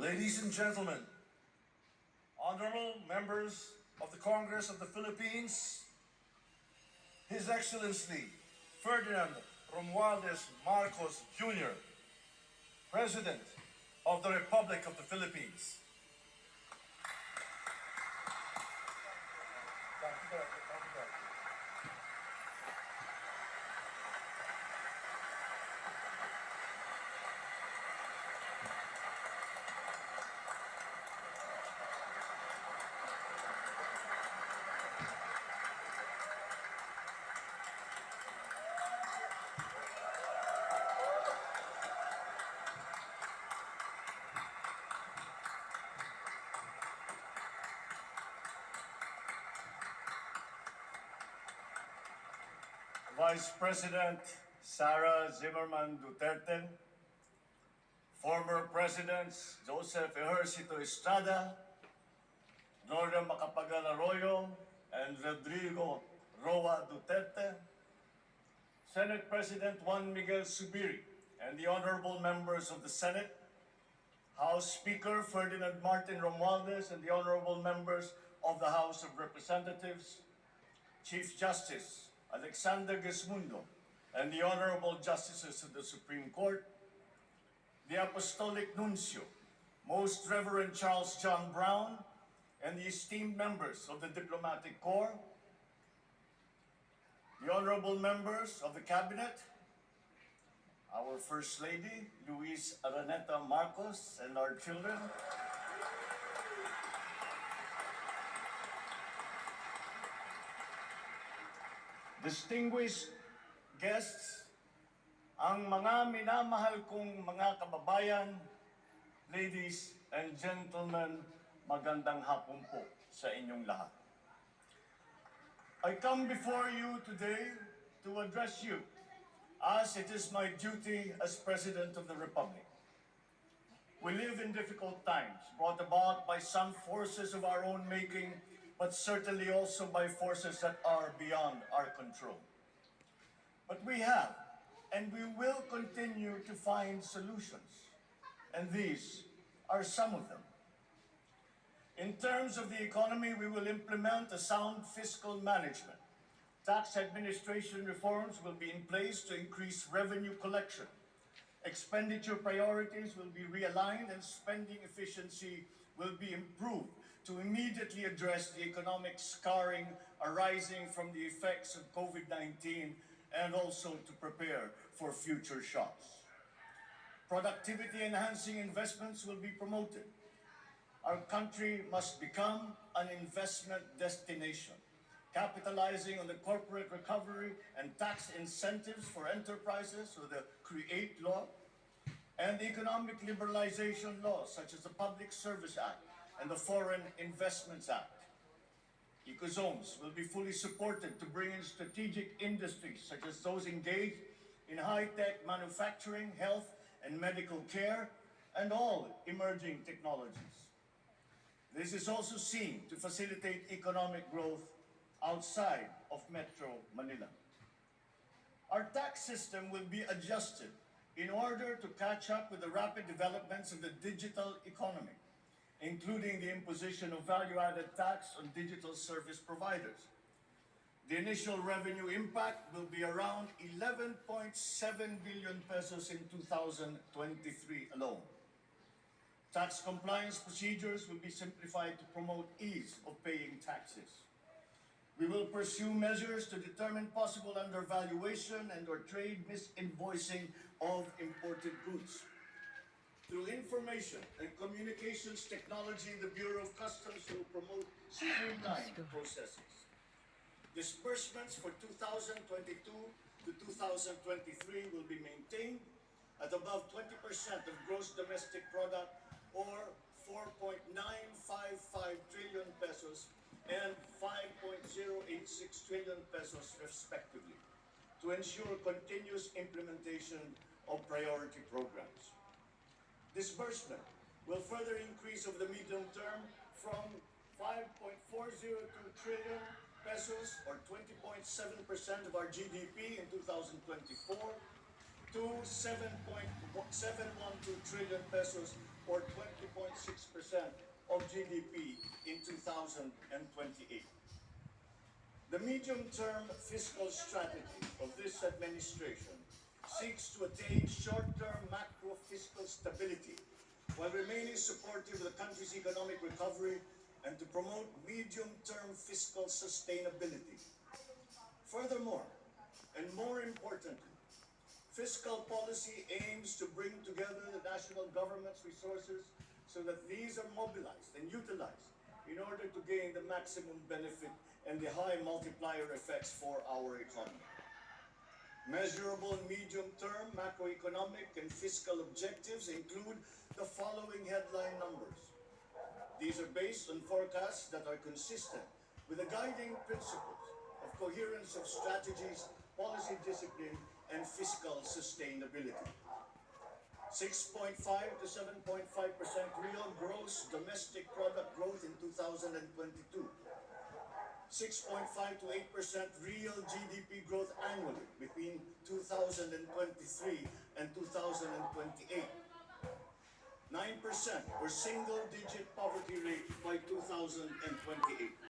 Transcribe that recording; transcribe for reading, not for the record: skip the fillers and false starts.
Ladies and gentlemen, honorable members of the Congress of the Philippines, His Excellency Ferdinand Romualdez Marcos Jr., President of the Republic of the Philippines. Vice President Sara Zimmerman Duterte, former Presidents Joseph Ejercito Estrada, Gloria Macapagal Arroyo, and Rodrigo Roa Duterte, Senate President Juan Miguel Zubiri, and the honorable members of the Senate, House Speaker Ferdinand Martin Romualdez, and the honorable members of the House of Representatives, Chief Justice Alexander Gesmundo, and the honorable justices of the Supreme Court, the Apostolic Nuncio, Most Reverend Charles John Brown, and the esteemed members of the Diplomatic Corps, the honorable members of the Cabinet, our First Lady, Luis Araneta Marcos, and our children, distinguished guests, ang mga minamahal kong mga kababayan, ladies and gentlemen, magandang hapon po sa inyong lahat. I come before you today to address you as it is my duty as President of the Republic. We live in difficult times brought about by some forces of our own making, but certainly also by forces that are beyond our control. But we have, and we will continue to find solutions, and these are some of them. In terms of the economy, we will implement a sound fiscal management. Tax administration reforms will be in place to increase revenue collection. Expenditure priorities will be realigned and spending efficiency will be improved to immediately address the economic scarring arising from the effects of COVID-19 and also to prepare for future shocks. Productivity-enhancing investments will be promoted. Our country must become an investment destination, capitalizing on the corporate recovery and tax incentives for enterprises through the CREATE law and the economic liberalization laws such as the Public Service Act and the Foreign Investments Act. Ecozones will be fully supported to bring in strategic industries such as those engaged in high-tech manufacturing, health and medical care, and all emerging technologies. This is also seen to facilitate economic growth outside of Metro Manila. Our tax system will be adjusted in order to catch up with the rapid developments of the digital economy, including the imposition of value-added tax on digital service providers. The initial revenue impact will be around 11.7 billion pesos in 2023 alone. Tax compliance procedures will be simplified to promote ease of paying taxes. We will pursue measures to determine possible undervaluation and or trade misinvoicing of imported goods. Through information and communications technology, the Bureau of Customs will promote streamlined processes. Disbursements for 2022 to 2023 will be maintained at above 20% of gross domestic product or 4.955 trillion pesos and 5.086 trillion pesos respectively to ensure continuous implementation of priority programs. Disbursement will further increase over the medium term from 5.402 trillion pesos or 20.7% of our GDP in 2024 to 7.712 trillion pesos or 20.6% of GDP in 2028. The medium-term fiscal strategy of this administration seeks to attain short-term macro-fiscal stability while remaining supportive of the country's economic recovery and to promote medium-term fiscal sustainability. Furthermore, and more importantly, fiscal policy aims to bring together the national government's resources so that these are mobilized and utilized in order to gain the maximum benefit and the high multiplier effects for our economy. Measurable medium-term macroeconomic and fiscal objectives include the following headline numbers. These are based on forecasts that are consistent with the guiding principles of coherence of strategies, policy discipline, and fiscal sustainability. 6.5 to 7.5% real gross domestic product growth in 2022. 6.5 to 8% real GDP growth annually between 2023 and 2028. 9% or single-digit poverty rate by 2028.